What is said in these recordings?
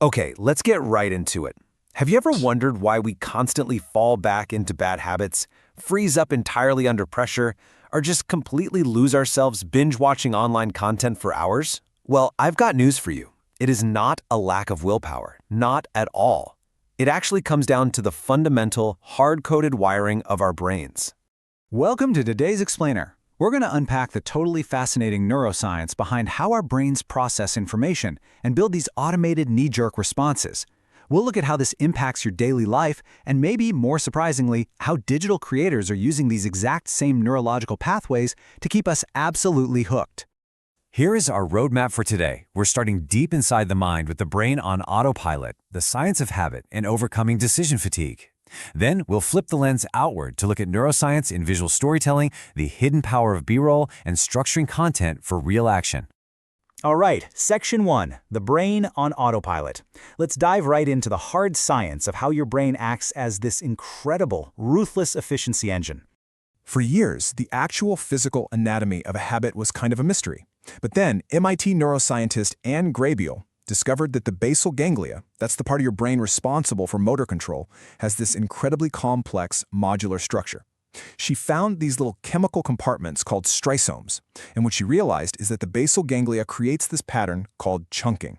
Okay, let's get right into it. Have you ever wondered why we constantly fall back into bad habits, freeze up entirely under pressure, or just completely lose ourselves binge-watching online content for hours? Well, I've got news for you. It is not a lack of willpower, not at all. It actually comes down to the fundamental, hard-coded wiring of our brains. Welcome to today's Explainer. We're going to unpack the totally fascinating neuroscience behind how our brains process information and build these automated knee-jerk responses. We'll look at how this impacts your daily life and maybe, more surprisingly, how digital creators are using these exact same neurological pathways to keep us absolutely hooked. Here is our roadmap for today. We're starting deep inside the mind with the brain on autopilot, the science of habit, and overcoming decision fatigue. Then we'll flip the lens outward to look at neuroscience in visual storytelling, the hidden power of B-roll, and structuring content for real action. All right, Section 1, the brain on autopilot. Let's dive right into the hard science of how your brain acts as this incredible, ruthless efficiency engine. For years, the actual physical anatomy of a habit was kind of a mystery. But then, MIT neuroscientist Anne Graybiel discovered that the basal ganglia, that's the part of your brain responsible for motor control, has this incredibly complex modular structure. She found these little chemical compartments called strisomes, and what she realized is that the basal ganglia creates this pattern called chunking.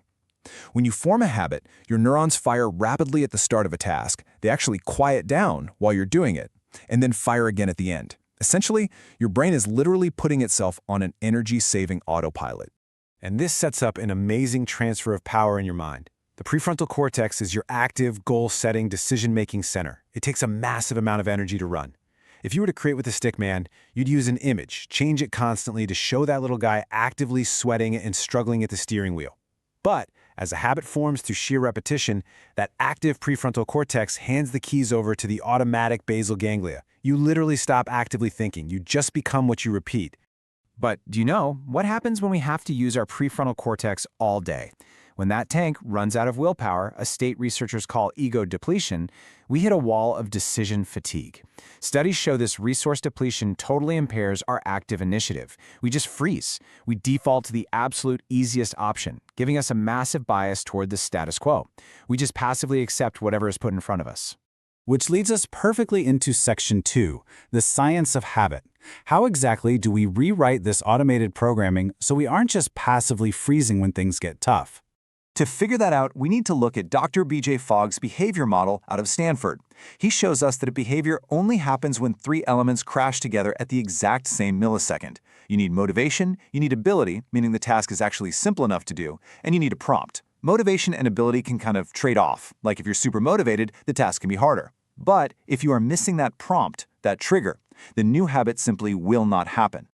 When you form a habit, your neurons fire rapidly at the start of a task. They actually quiet down while you're doing it, and then fire again at the end. Essentially, your brain is literally putting itself on an energy-saving autopilot. And this sets up an amazing transfer of power in your mind. The prefrontal cortex is your active, goal-setting, decision-making center. It takes a massive amount of energy to run. If you were to create with a stick man, you'd use an image, change it constantly to show that little guy actively sweating and struggling at the steering wheel. But as a habit forms through sheer repetition, that active prefrontal cortex hands the keys over to the automatic basal ganglia. You literally stop actively thinking. You just become what you repeat. But do you know what happens when we have to use our prefrontal cortex all day? When that tank runs out of willpower, a state researchers call ego depletion, we hit a wall of decision fatigue. Studies show this resource depletion totally impairs our active initiative. We just freeze. We default to the absolute easiest option, giving us a massive bias toward the status quo. We just passively accept whatever is put in front of us. Which leads us perfectly into Section 2, the science of habit. How exactly do we rewrite this automated programming so we aren't just passively freezing when things get tough? To figure that out, we need to look at Dr. B.J. Fogg's behavior model out of Stanford. He shows us that a behavior only happens when three elements crash together at the exact same millisecond. You need motivation, you need ability, meaning the task is actually simple enough to do, and you need a prompt. Motivation and ability can kind of trade off. Like if you're super motivated, the task can be harder. But if you are missing that prompt, that trigger, the new habit simply will not happen.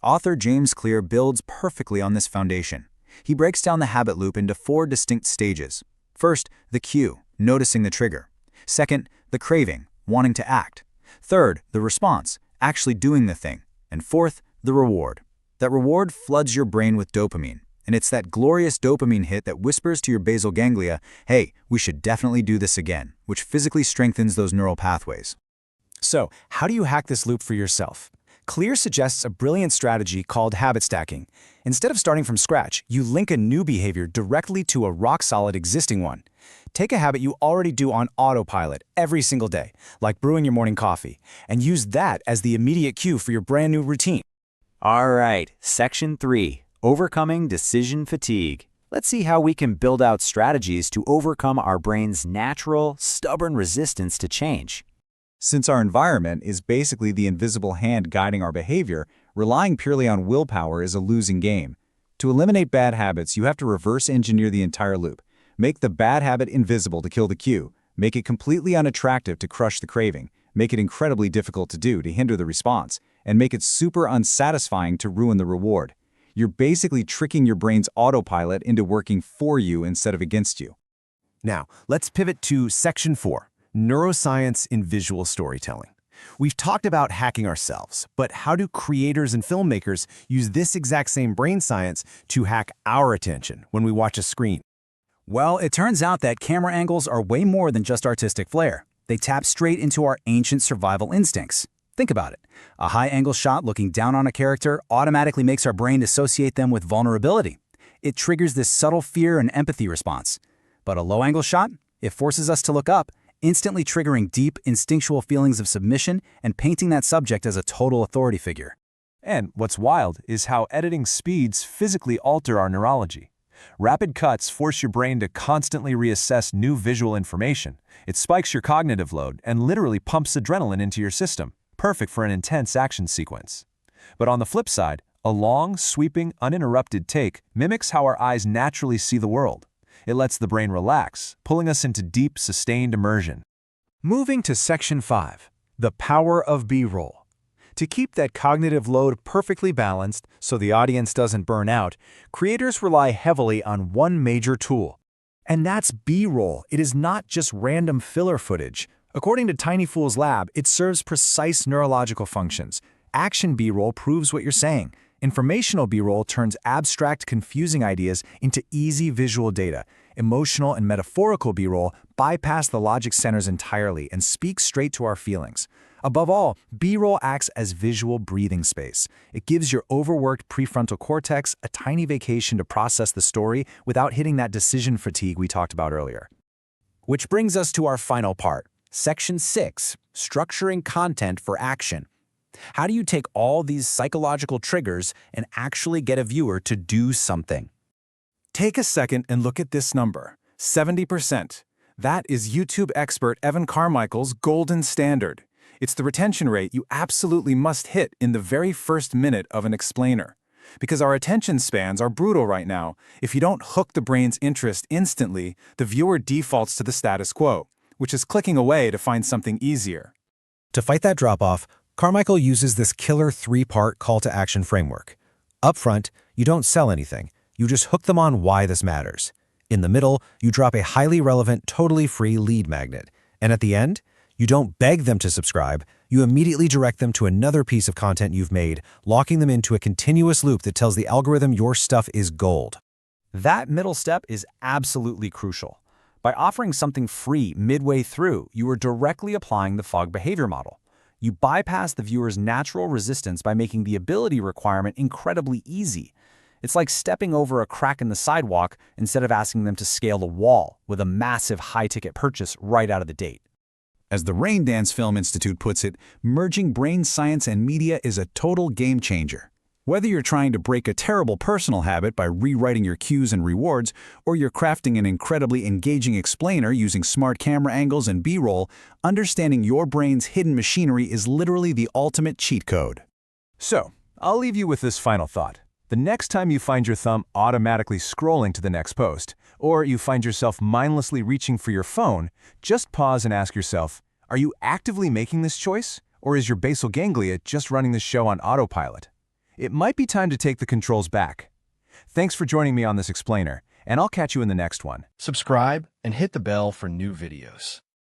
Author James Clear builds perfectly on this foundation. He breaks down the habit loop into 4 distinct stages. First, the cue, noticing the trigger. Second, the craving, wanting to act. Third, the response, actually doing the thing. And fourth, the reward. That reward floods your brain with dopamine. And it's that glorious dopamine hit that whispers to your basal ganglia, hey, we should definitely do this again, which physically strengthens those neural pathways. So, how do you hack this loop for yourself? Clear suggests a brilliant strategy called habit stacking. Instead of starting from scratch, you link a new behavior directly to a rock-solid existing one. Take a habit you already do on autopilot every single day, like brewing your morning coffee, and use that as the immediate cue for your brand new routine. All right, Section 3, Overcoming Decision Fatigue. Let's see how we can build out strategies to overcome our brain's natural, stubborn resistance to change. Since our environment is basically the invisible hand guiding our behavior, relying purely on willpower is a losing game. To eliminate bad habits, you have to reverse engineer the entire loop. Make the bad habit invisible to kill the cue. Make it completely unattractive to crush the craving. Make it incredibly difficult to do to hinder the response. And make it super unsatisfying to ruin the reward. You're basically tricking your brain's autopilot into working for you instead of against you. Now, let's pivot to Section 4. Neuroscience in visual storytelling. We've talked about hacking ourselves, but how do creators and filmmakers use this exact same brain science to hack our attention when we watch a screen? Well, it turns out that camera angles are way more than just artistic flair. They tap straight into our ancient survival instincts. Think about it. A high-angle shot looking down on a character automatically makes our brain associate them with vulnerability. It triggers this subtle fear and empathy response. But a low-angle shot? It forces us to look up, instantly triggering deep, instinctual feelings of submission and painting that subject as a total authority figure. And what's wild is how editing speeds physically alter our neurology. Rapid cuts force your brain to constantly reassess new visual information. It spikes your cognitive load and literally pumps adrenaline into your system, perfect for an intense action sequence. But on the flip side, a long, sweeping, uninterrupted take mimics how our eyes naturally see the world. It lets the brain relax, pulling us into deep, sustained immersion. Moving to Section 5, the power of B-roll. To keep that cognitive load perfectly balanced so the audience doesn't burn out, creators rely heavily on one major tool. And that's B-roll. It is not just random filler footage. According to Tiny Fool's lab, it serves precise neurological functions. Action B-roll proves what you're saying. Informational B-roll turns abstract, confusing ideas into easy visual data. Emotional and metaphorical B-roll bypass the logic centers entirely and speak straight to our feelings. Above all, B-roll acts as visual breathing space. It gives your overworked prefrontal cortex a tiny vacation to process the story without hitting that decision fatigue we talked about earlier. Which brings us to our final part, Section 6, structuring content for action. How do you take all these psychological triggers and actually get a viewer to do something? Take a second and look at this number, 70%. That is YouTube expert Evan Carmichael's golden standard. It's the retention rate you absolutely must hit in the very first minute of an explainer. Because our attention spans are brutal right now. If you don't hook the brain's interest instantly, the viewer defaults to the status quo, which is clicking away to find something easier. To fight that drop-off, Carmichael uses this killer 3-part call-to-action framework. Up front, you don't sell anything. You just hook them on why this matters. In the middle, you drop a highly relevant, totally free lead magnet. And at the end, you don't beg them to subscribe, you immediately direct them to another piece of content you've made, locking them into a continuous loop that tells the algorithm your stuff is gold. That middle step is absolutely crucial. By offering something free midway through, you are directly applying the Fogg behavior model. You bypass the viewer's natural resistance by making the ability requirement incredibly easy. It's like stepping over a crack in the sidewalk instead of asking them to scale the wall with a massive high-ticket purchase right out of the gate. As the Rain Dance Film Institute puts it, merging brain science and media is a total game changer. Whether you're trying to break a terrible personal habit by rewriting your cues and rewards, or you're crafting an incredibly engaging explainer using smart camera angles and B-roll, understanding your brain's hidden machinery is literally the ultimate cheat code. So, I'll leave you with this final thought. The next time you find your thumb automatically scrolling to the next post, or you find yourself mindlessly reaching for your phone, just pause and ask yourself, are you actively making this choice, or is your basal ganglia just running the show on autopilot? It might be time to take the controls back. Thanks for joining me on this explainer, and I'll catch you in the next one. Subscribe and hit the bell for new videos.